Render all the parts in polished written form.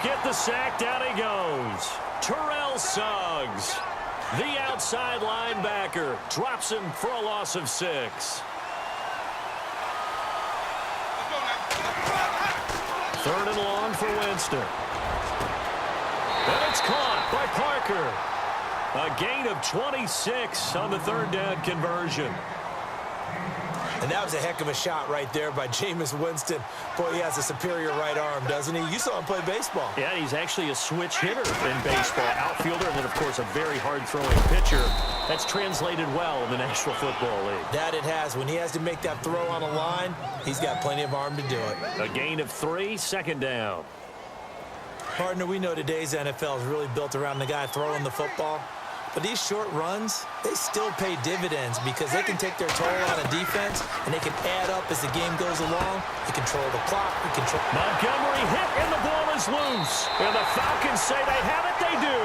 get the sack. Down he goes. Terrell Suggs, the outside linebacker, drops him for a loss of 6. Third and long for Winston. And it's caught by Parker. A gain of 26 on the third down conversion. And that was a heck of a shot right there by Jameis Winston. Boy, he has a superior right arm, doesn't he? You saw him play baseball. Yeah, he's actually a switch hitter in baseball. Outfielder, and then, of course, a very hard-throwing pitcher. That's translated well in the National Football League. That it has. When he has to make that throw on a line, he's got plenty of arm to do it. A gain of 3, second down. Partner, we know today's NFL is really built around the guy throwing the football. But these short runs, they still pay dividends because they can take their toll on a defense, and they can add up as the game goes along. They control the clock. Montgomery hit, and the ball is loose. And the Falcons say they have it. They do.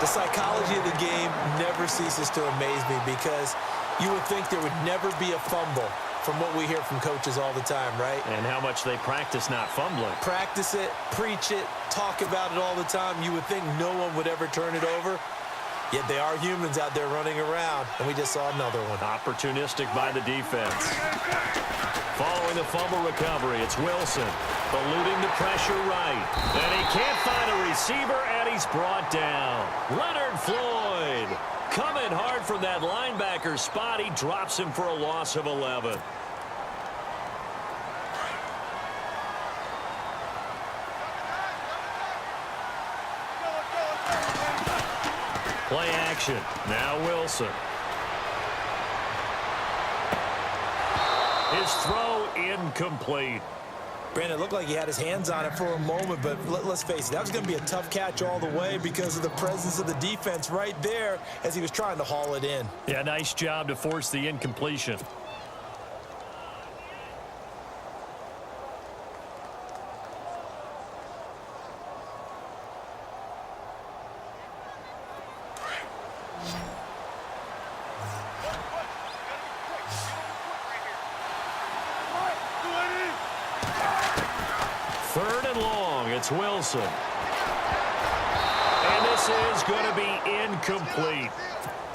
The psychology of the game never ceases to amaze me because you would think there would never be a fumble from what we hear from coaches all the time, right? And how much they practice not fumbling. Practice it, preach it, talk about it all the time. You would think no one would ever turn it over. Yet they are humans out there running around, and we just saw another one. Opportunistic by the defense. Following the fumble recovery, it's Wilson. Eluding the pressure right. And he can't find a receiver, and he's brought down. Leonard Floyd coming hard from that linebacker spot. He drops him for a loss of 11. Play action. Now Wilson. His throw incomplete. Brandon, it looked like he had his hands on it for a moment, but let's face it, that was going to be a tough catch all the way because of the presence of the defense right there as he was trying to haul it in. Yeah, nice job to force the incompletion. Third and long, it's Wilson. And this is going to be incomplete.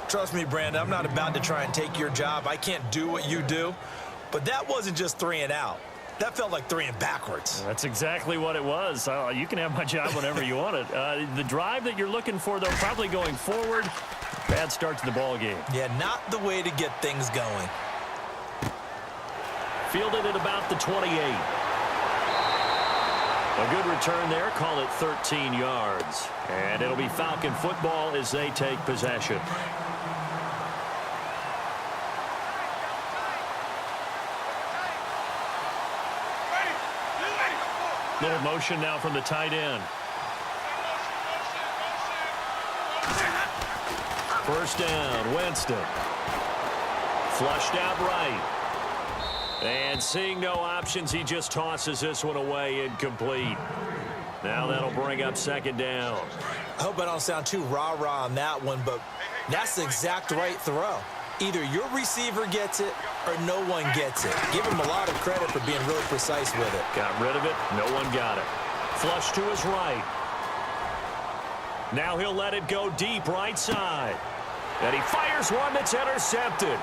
Trust me, Brandon, I'm not about to try and take your job. I can't do what you do. But that wasn't just 3 and out. That felt like 3 and backwards. That's exactly what it was. You can have my job whenever you want it. The drive that you're looking for, though, probably going forward. Bad start to the ball game. Yeah, not the way to get things going. Fielded at about the 28. A good return there. Call it 13 yards. And it'll be Falcon football as they take possession. Little motion now from the tight end. First down, Winston. Flushed out right. And seeing no options, he just tosses this one away, incomplete. Now that'll bring up second down. I hope I don't sound too rah-rah on that one, but that's the exact right throw. Either your receiver gets it or no one gets it. Give him a lot of credit for being really precise with it. Got rid of it. No one got it. Flush to his right. Now he'll let it go deep right side. And he fires one that's intercepted.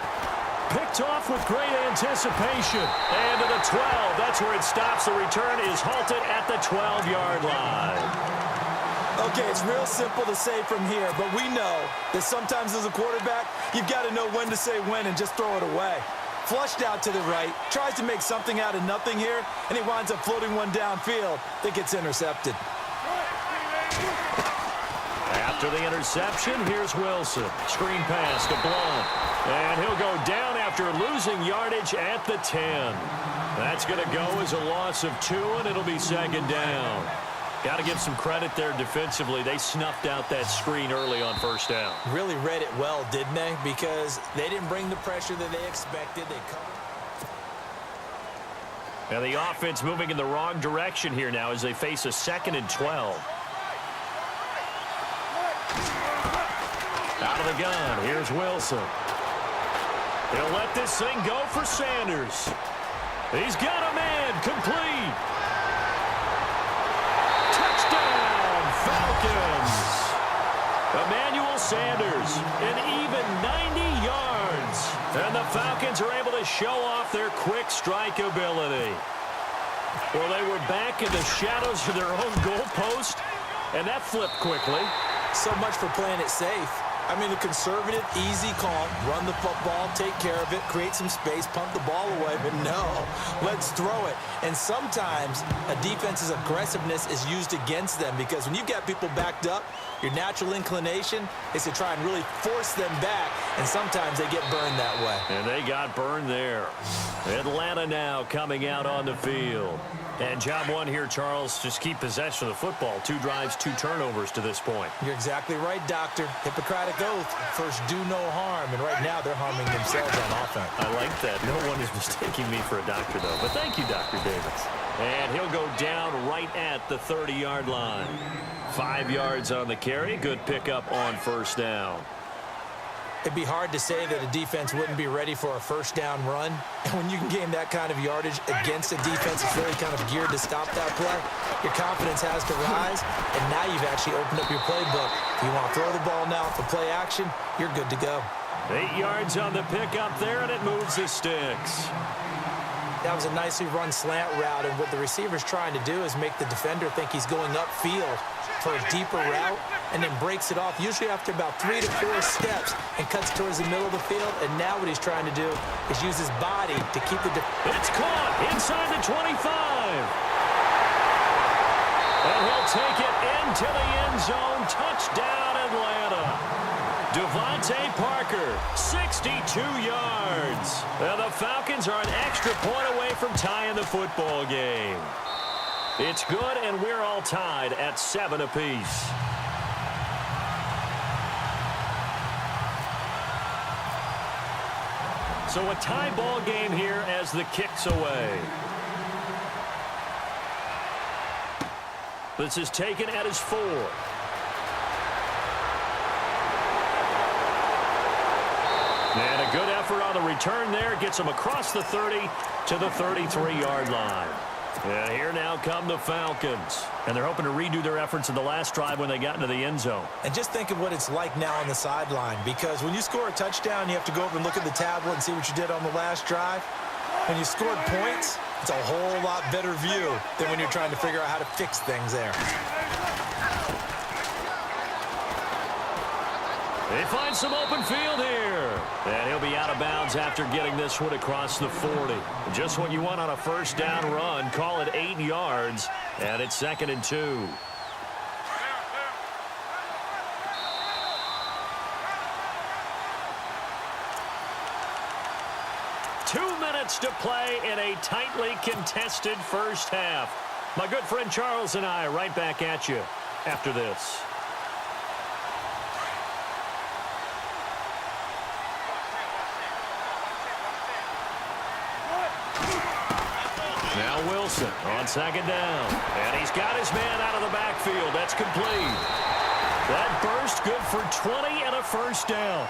Picked off with great anticipation. And to the 12. That's where it stops. The return is halted at the 12-yard line. Okay, it's real simple to say from here, but we know that sometimes as a quarterback, you've got to know when to say when and just throw it away. Flushed out to the right, tries to make something out of nothing here, and he winds up floating one downfield that gets intercepted. After the interception, here's Wilson. Screen pass to Blunt. And he'll go down after losing yardage at the 10. That's going to go as a loss of 2, and it'll be second down. Got to give some credit there defensively. They snuffed out that screen early on first down. Really read it well, didn't they? Because they didn't bring the pressure that they expected. They covered. Now the offense moving in the wrong direction here now as they face a 2nd and 12. Out of the gun, here's Wilson. He'll let this thing go for Sanders. He's got a man, complete. Sanders, an even 90 yards. And the Falcons are able to show off their quick strike ability. Well, they were back in the shadows of their own goalpost, and that flipped quickly. So much for playing it safe. I mean, a conservative, easy call, run the football, take care of it, create some space, pump the ball away, but no, let's throw it. And sometimes a defense's aggressiveness is used against them because when you've got people backed up, your natural inclination is to try and really force them back, and sometimes they get burned that way. And they got burned there. Atlanta now coming out on the field. And job one here, Charles, just keep possession of the football. 2 drives, 2 turnovers to this point. You're exactly right, Doctor. Hippocratic oath. First, do no harm. And right now, they're harming themselves on offense. I like that. No one is mistaking me for a doctor, though. But thank you, Dr. Davis. And he'll go down right at the 30-yard line. 5 yards on the carry. Good pickup on first down. It'd be hard to say that a defense wouldn't be ready for a first down run. And when you can gain that kind of yardage against a defense that's really kind of geared to stop that play, your confidence has to rise, and now you've actually opened up your playbook. If you want to throw the ball now for play action, you're good to go. 8 yards on the pickup there, and it moves the sticks. That was a nicely run slant route, and what the receiver's trying to do is make the defender think he's going upfield for a deeper route, and then breaks it off, usually after about 3 to 4 steps, and cuts towards the middle of the field. And now what he's trying to do is use his body to keep the... It's caught inside the 25. And he'll take it into the end zone. Touchdown, Atlanta. Devontae Parker, 62 yards. And the Falcons are an extra point away from tying the football game. It's good, and we're all tied at 7 apiece. So a tie ball game here as the kick's away. This is taken at his 4. And a good effort on the return there. Gets him across the 30 to the 33-yard line. And here now come the Falcons. And they're hoping to redo their efforts in the last drive when they got into the end zone. And just think of what it's like now on the sideline, because when you score a touchdown, you have to go over and look at the tablet and see what you did on the last drive. When you scored points, it's a whole lot better view than when you're trying to figure out how to fix things there. They find some open field here. And he'll be out of bounds after getting this one across the 40. Just what you want on a first down run. Call it 8 yards. And it's 2nd and 2. Two minutes to play in a tightly contested first half. My good friend Charles and I right back at you after this. Now Wilson on 2nd down. And he's got his man out of the backfield. That's complete. That burst good for 20 and a first down.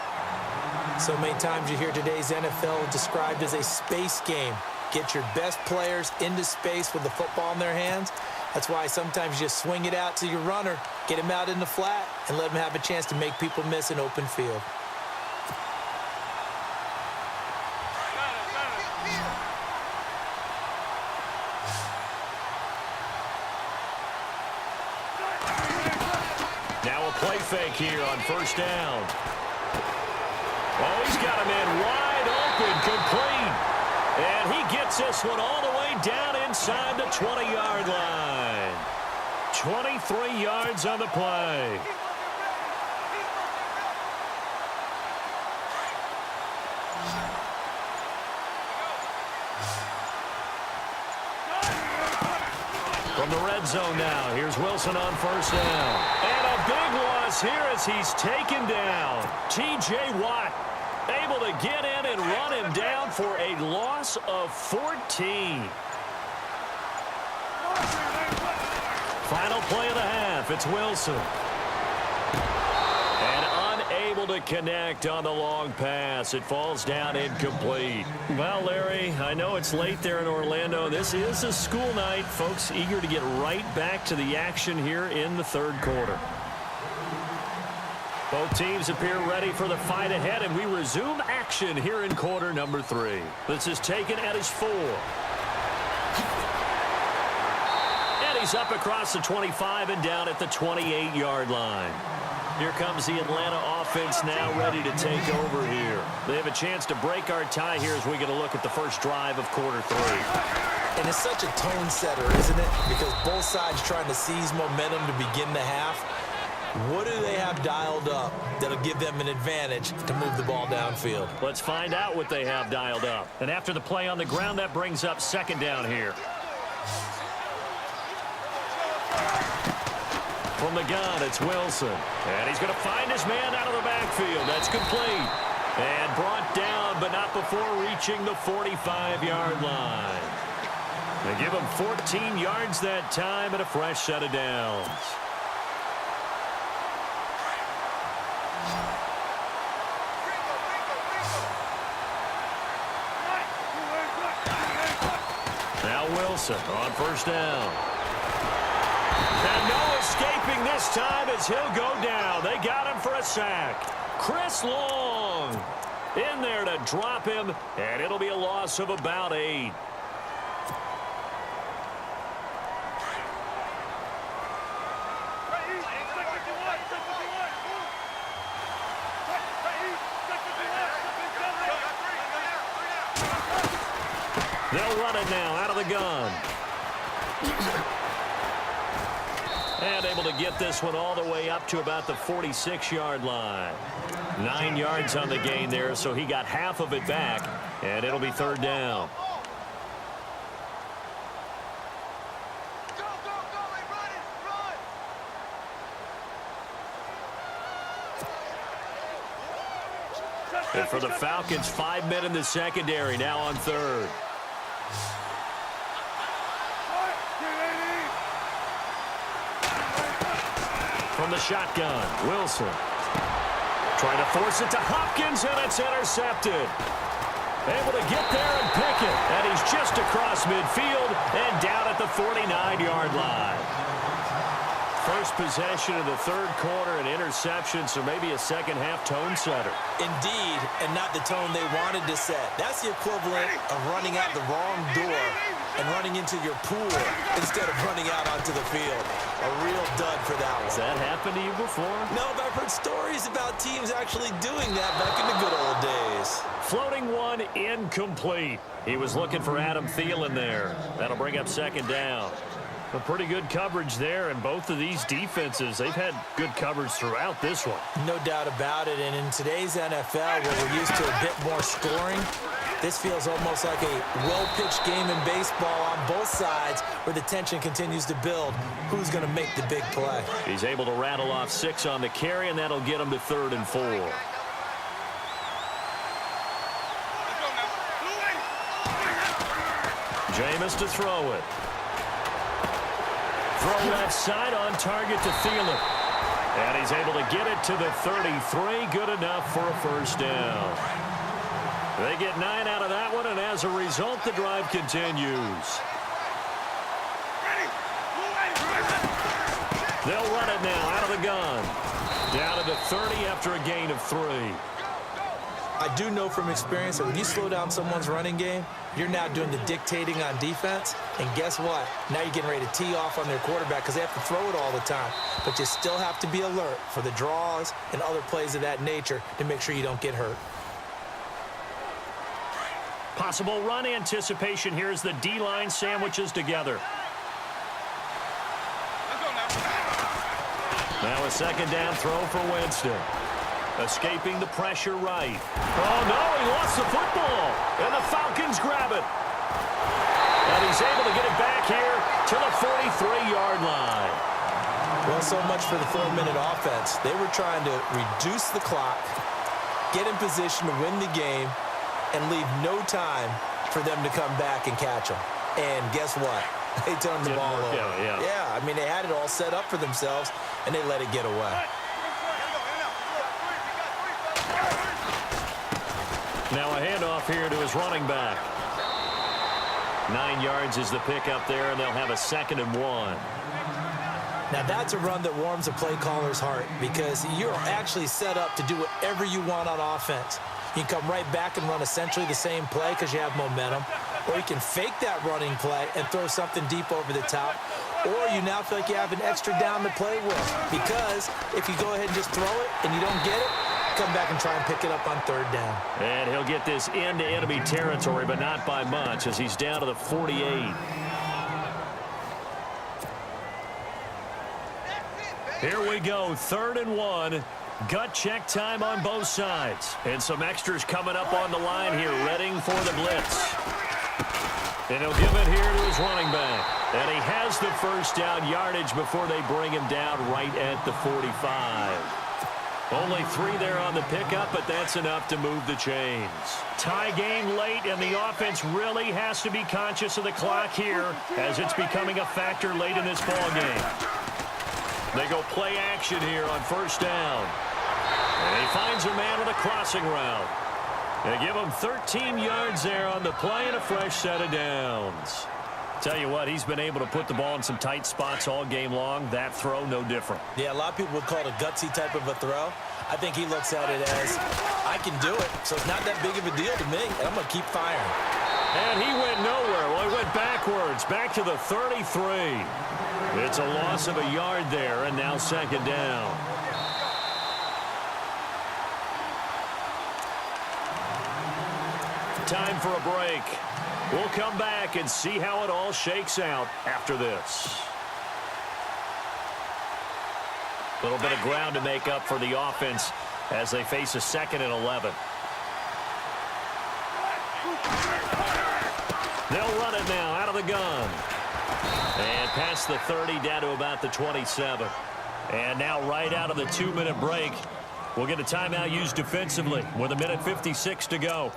So many times you hear today's NFL described as a space game. Get your best players into space with the football in their hands. That's why sometimes you just swing it out to your runner, get him out in the flat, and let him have a chance to make people miss an open field. Now a play fake here on first down. Oh, he's got him in wide open, complete. And he gets this one all the way down inside the 20-yard line. 23 yards on the play. From the red zone now, here's Wilson on first down. And a big loss here as he's taken down. T.J. Watt able to get in and run him down for a loss of 14. Final play of the half, it's Wilson. And unable to connect on the long pass. It falls down incomplete. Well, Larry, I know it's late there in Orlando. This is a school night. Folks eager to get right back to the action here in the third quarter. Both teams appear ready for the fight ahead, and we resume action here in quarter number 3. This is taken at his 4. And he's up across the 25 and down at the 28-yard line. Here comes the Atlanta offense now ready to take over here. They have a chance to break our tie here as we get a look at the first drive of quarter 3. And it's such a tone setter, isn't it? Because both sides trying to seize momentum to begin the half. What do they have dialed up that'll give them an advantage to move the ball downfield? Let's find out what they have dialed up. And after the play on the ground, that brings up second down here. From the gun, it's Wilson. And he's going to find his man out of the backfield. That's complete. And brought down, but not before reaching the 45-yard line. They give him 14 yards that time and a fresh set of downs. Now Wilson on first down. And no escaping this time as he'll go down. They got him for a sack. Chris Long in there to drop him, and it'll be a loss of about 8. They'll run it now out of the gun. And able to get this one all the way up to about the 46-yard line. 9 yards on the gain there, so he got half of it back, and it'll be third down. And for the Falcons, 5 men in the secondary, now on third. From the shotgun, Wilson. Trying to force it to Hopkins, and it's intercepted. Able to get there and pick it. And he's just across midfield and down at the 49-yard line. First possession of the third quarter, an interception, so maybe a second-half tone setter. Indeed, and not the tone they wanted to set. That's the equivalent of running out the wrong door and running into your pool instead of running out onto the field. A real dud for that one. Has that happened to you before? No, but I've heard stories about teams actually doing that back in the good old days. Floating one, incomplete. He was looking for Adam Thielen there. That'll bring up second down. A pretty good coverage there, and both of these defenses, they've had good coverage throughout this one. No doubt about it, and in today's NFL, where we're used to a bit more scoring, this feels almost like a well-pitched game in baseball on both sides where the tension continues to build. Who's going to make the big play? He's able to rattle off 6 on the carry, and that'll get him to 3rd and 4. Jameis to throw it. Throw left side on target to Thielen. And he's able to get it to the 33. Good enough for a first down. They get 9 out of that one, and as a result, the drive continues. They'll run it now out of the gun. Down to the 30 after a gain of 3. I do know from experience that when you slow down someone's running game, you're now doing the dictating on defense. And guess what? Now you're getting ready to tee off on their quarterback because they have to throw it all the time. But you still have to be alert for the draws and other plays of that nature to make sure you don't get hurt. Possible run anticipation here as the D-line sandwiches together. Now a second down throw for Winston. Escaping the pressure right. Oh, no, he lost the football. And the Falcons grab it. And he's able to get it back here to the 43-yard line. Well, so much for the 4-minute offense. They were trying to reduce the clock, get in position to win the game, and leave no time for them to come back and catch them. And guess what? They turned the ball over. Yeah, I mean, they had it all set up for themselves, and they let it get away. Now a handoff here to his running back. 9 yards is the pickup there, and they'll have a 2nd and 1. Now that's a run that warms a play caller's heart because you're actually set up to do whatever you want on offense. You can come right back and run essentially the same play because you have momentum, or you can fake that running play and throw something deep over the top, or you now feel like you have an extra down to play with because if you go ahead and just throw it and you don't get it, come back and try and pick it up on third down. And he'll get this into enemy territory, but not by much as he's down to the 48. Here we go, 3rd and 1. Gut check time on both sides. And some extras coming up on the line here, readying for the blitz. And he'll give it here to his running back. And he has the first down yardage before they bring him down right at the 45. Only 3 there on the pickup, but that's enough to move the chains. Tie game late, and the offense really has to be conscious of the clock here as it's becoming a factor late in this ball game. They go play action here on first down. And he finds a man on a crossing route. They give him 13 yards there on the play and a fresh set of downs. Tell you what, he's been able to put the ball in some tight spots all game long. That throw, no different. Yeah, a lot of people would call it a gutsy type of a throw. I think he looks at it as, I can do it, so it's not that big of a deal to me, and I'm going to keep firing. And he went nowhere. Well, he went backwards, back to the 33. It's a loss of a yard there, and now second down. Time for a break. We'll come back and see how it all shakes out after this. A little bit of ground to make up for the offense as they face a 2nd and 11. They'll run it now out of the gun. And past the 30 down to about the 27. And now right out of the 2-minute break, we'll get a timeout used defensively with 1:56 to go.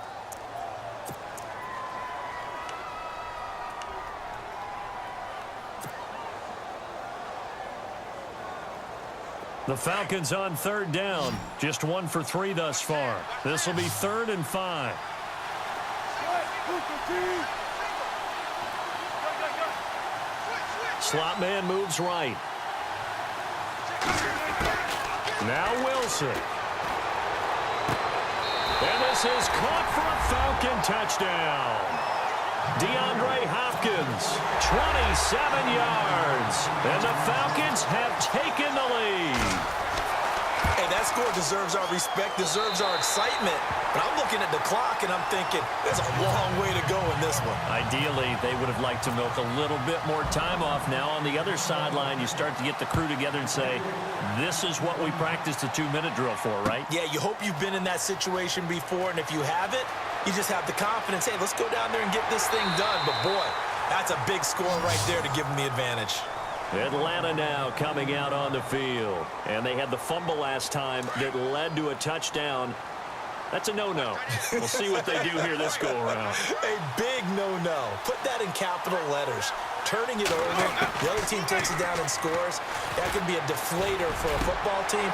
The Falcons on 3rd down. Just 1 for 3 thus far. This will be 3rd and 5. Slot man moves right. Now Wilson. And this is caught for a Falcon touchdown. DeAndre Hopkins, 27 yards. And the Falcons have taken the lead. Hey, that score deserves our respect, deserves our excitement. But I'm looking at the clock, and I'm thinking, there's a long way to go in this one. Ideally, they would have liked to milk a little bit more time off. Now, on the other sideline, you start to get the crew together and say, this is what we practiced a 2-minute drill for, right? Yeah, you hope you've been in that situation before, and if you haven't, you just have the confidence, hey, let's go down there and get this thing done. But, boy, that's a big score right there to give them the advantage. Atlanta now coming out on the field. And they had the fumble last time that led to a touchdown. That's a no-no. We'll see what they do here this go-around. A big no-no. Put that in capital letters. Turning it over, the other team takes it down and scores. That could be a deflator for a football team.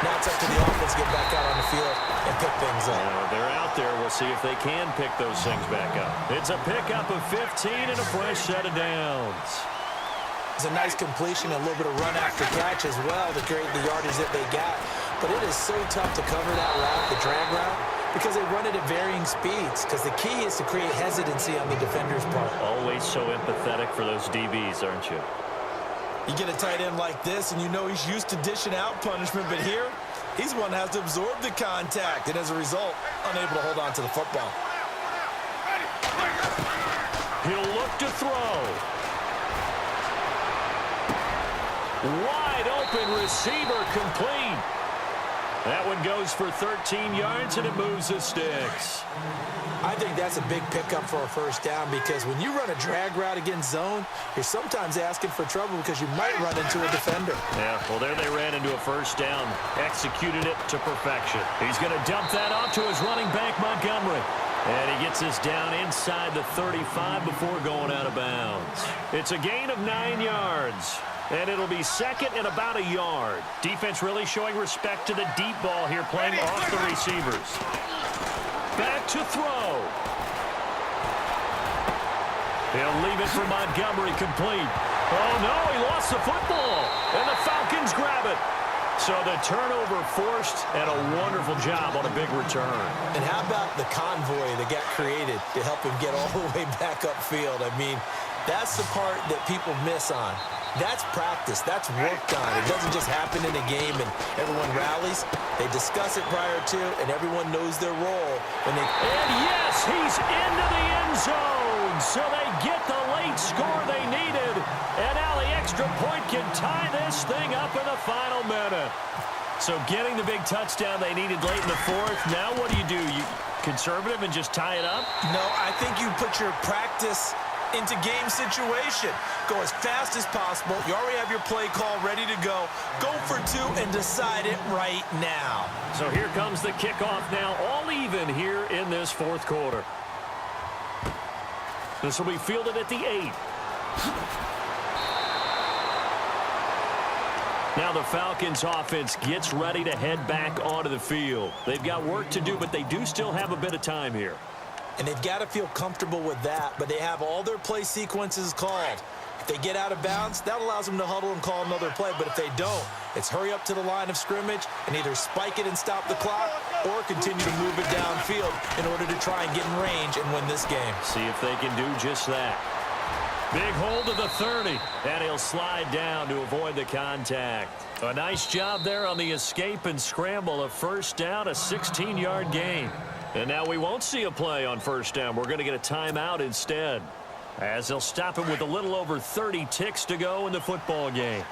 Now it's up to the offense to get back out on the field and pick things up. They're out there. We'll see if they can pick those things back up. It's a pickup of 15 and a fresh set of downs. It's a nice completion, a little bit of run after catch as well to create the yardage that they got. But it is so tough to cover that route, the drag route, because they run it at varying speeds. Because the key is to create hesitancy on the defender's part. Always so empathetic for those DBs, aren't you? You get a tight end like this, and you know he's used to dishing out punishment. But here, he's one that has to absorb the contact. And as a result, unable to hold on to the football. He'll look to throw. Wide open receiver complete. That one goes for 13 yards, and it moves the sticks. I think that's a big pickup for a first down because when you run a drag route against zone, you're sometimes asking for trouble because you might run into a defender. Yeah, well, there they ran into a first down. Executed it to perfection. He's going to dump that off to his running back, Montgomery. And he gets this down inside the 35 before going out of bounds. It's a gain of 9 yards. And it'll be second and about a yard. Defense really showing respect to the deep ball here, playing off the receivers. Back to throw. He'll leave it for Montgomery complete. Oh, no, he lost the football. And the So the turnover forced and a wonderful job on a big return. And how about the convoy that got created to help him get all the way back upfield? I mean, that's the part that people miss on. That's practice. That's worked on. It doesn't just happen in a game and everyone rallies. They discuss it prior to, and everyone knows their role. And yes, he's into the end zone. So they get the late score they needed. And now the extra point can tie this thing up in the final minute. So getting the big touchdown they needed late in the fourth. Now what do? You conservative and just tie it up? No, I think you put your practice into game situation. Go as fast as possible. You already have your play call ready to go. Go for two and decide it right now. So here comes the kickoff now, all even here in this fourth quarter. This will be fielded at the 8. Now the Falcons offense gets ready to head back onto the field. They've got work to do, but they do still have a bit of time here. And they've got to feel comfortable with that, but they have all their play sequences called. If they get out of bounds, that allows them to huddle and call another play. But if they don't, it's hurry up to the line of scrimmage and either spike it and stop the clock or continue to move it downfield in order to try and get in range and win this game. See if they can do just that. Big hold of the 30, and he'll slide down to avoid the contact. A nice job there on the escape and scramble. A first down, a 16-yard gain. And now we won't see a play on first down. We're going to get a timeout instead, as they'll stop him with a little over 30 ticks to go in the football game.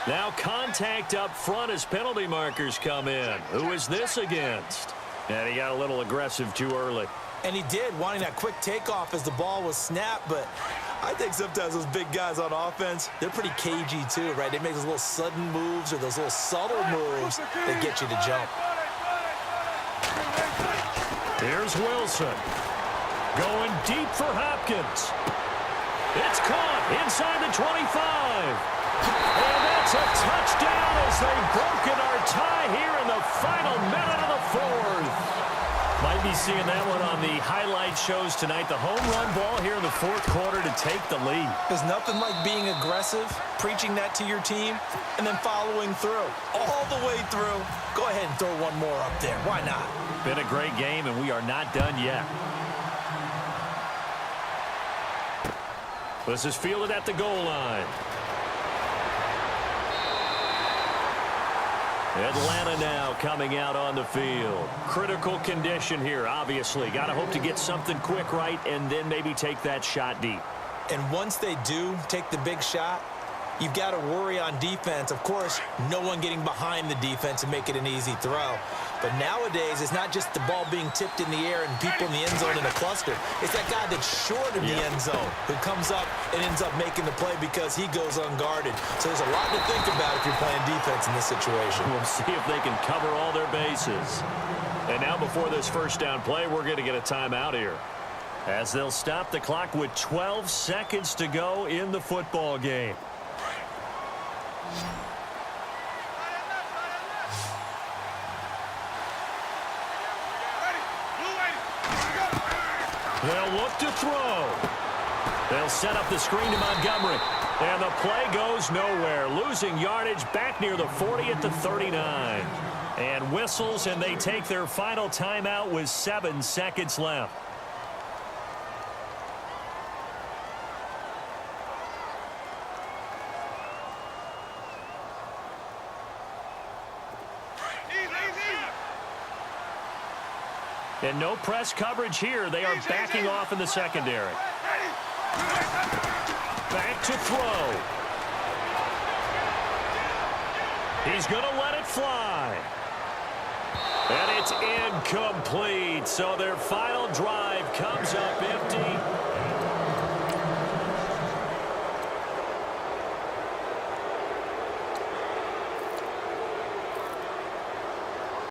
Now contact up front as penalty markers come in. Who is this against? And he got a little aggressive too early. And he did, wanting that quick takeoff as the ball was snapped, but I think sometimes those big guys on offense, they're pretty cagey too, right? They make those little sudden moves or those little subtle moves that get you to jump. Here's Wilson. Going deep for Hopkins. It's caught inside the 25. And that's a touchdown as they've broken our tie here in the final minute of the fourth. Might be seeing that one on the highlight shows tonight. The home run ball here in the fourth quarter to take the lead. There's nothing like being aggressive, preaching that to your team, and then following through. All the way through. Go ahead and throw one more up there. Why not? Been a great game, and we are not done yet. This is fielded at the goal line. Atlanta now coming out on the field. Critical condition here, obviously. Got to hope to get something quick right and then maybe take that shot deep. And once they do take the big shot, you've got to worry on defense. Of course, no one getting behind the defense and make it an easy throw. But nowadays, it's not just the ball being tipped in the air and people in the end zone in a cluster. It's that guy that's short of the end zone who comes up and ends up making the play because he goes unguarded. So there's a lot to think about if you're playing defense in this situation. We'll see if they can cover all their bases. And now before this first down play, we're going to get a timeout here, as they'll stop the clock with 12 seconds to go in the football game. They'll look to throw. They'll set up the screen to Montgomery. And the play goes nowhere. Losing yardage back near the 40 at the 39. And whistles, and they take their final timeout with 7 seconds left. And no press coverage here. They are backing off in the secondary. Back to throw. He's going to let it fly. And it's incomplete. So their final drive comes up